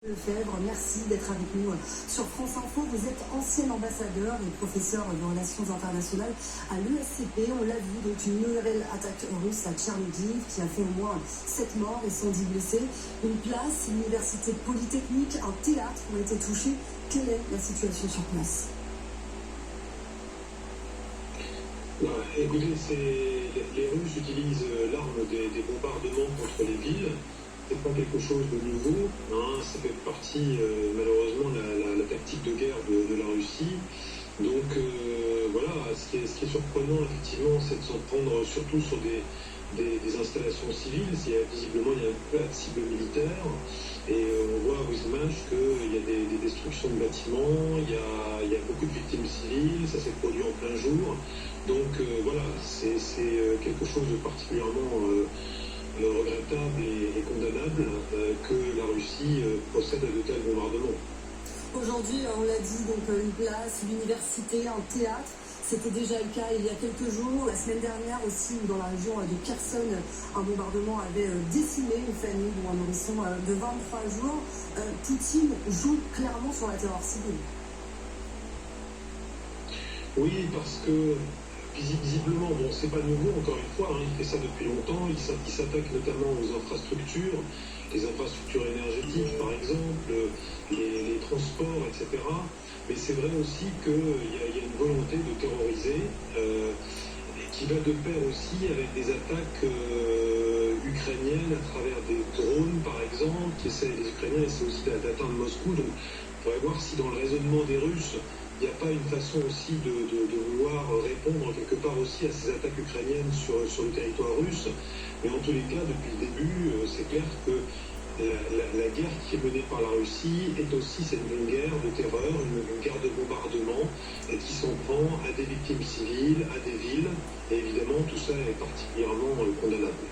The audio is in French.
Lefebvre, merci d'être avec nous sur France Info. Vous êtes ancien ambassadeur et professeur de relations internationales à l'ESCP. On l'a vu, donc une nouvelle attaque russe à Tchernihiv qui a fait au moins 7 morts et 110 blessés. Une place, une université polytechnique, un théâtre ont été touchés. Quelle est la situation sur place? Écoutez, les Russes utilisent l'arme des bombardements contre les villes. C'est pas quelque chose de nouveau, hein, ça fait partie malheureusement de la tactique de guerre de la Russie. Donc voilà, ce qui est surprenant effectivement, c'est de s'en prendre surtout sur des installations civiles. Visiblement il y a pas de cible militaire et on voit aux images qu'il y a des destructions de bâtiments, il y a beaucoup de victimes civiles, ça s'est produit en plein jour. Donc voilà, c'est quelque chose de particulièrement regrettable et condamnable que la Russie procède à de tels bombardements. Aujourd'hui, on l'a dit, donc une place, l'université, un théâtre. C'était déjà le cas il y a quelques jours. La semaine dernière aussi, dans la région de Kherson, un bombardement avait décimé une famille ou un nourrisson de 23 jours. Poutine joue clairement sur la terreur civile. Oui, parce que visiblement, bon, c'est pas nouveau, encore une fois, hein, il fait ça depuis longtemps, il s'attaque notamment aux infrastructures, les infrastructures énergétiques par exemple, les transports, etc. Mais c'est vrai aussi qu'il y a une volonté de terroriser, qui va de pair aussi avec des attaques ukrainiennes à travers des drones par exemple, les Ukrainiens essaient aussi d'atteindre Moscou, donc on pourrait voir si dans le raisonnement des Russes, il n'y a pas une façon aussi de vouloir répondre quelque part aussi à ces attaques ukrainiennes sur le territoire russe. Mais en tous les cas, depuis le début, c'est clair que la guerre qui est menée par la Russie est aussi une guerre de terreur, une guerre de bombardement, et qui s'en prend à des victimes civiles, à des villes. Et évidemment, tout ça est particulièrement condamnable.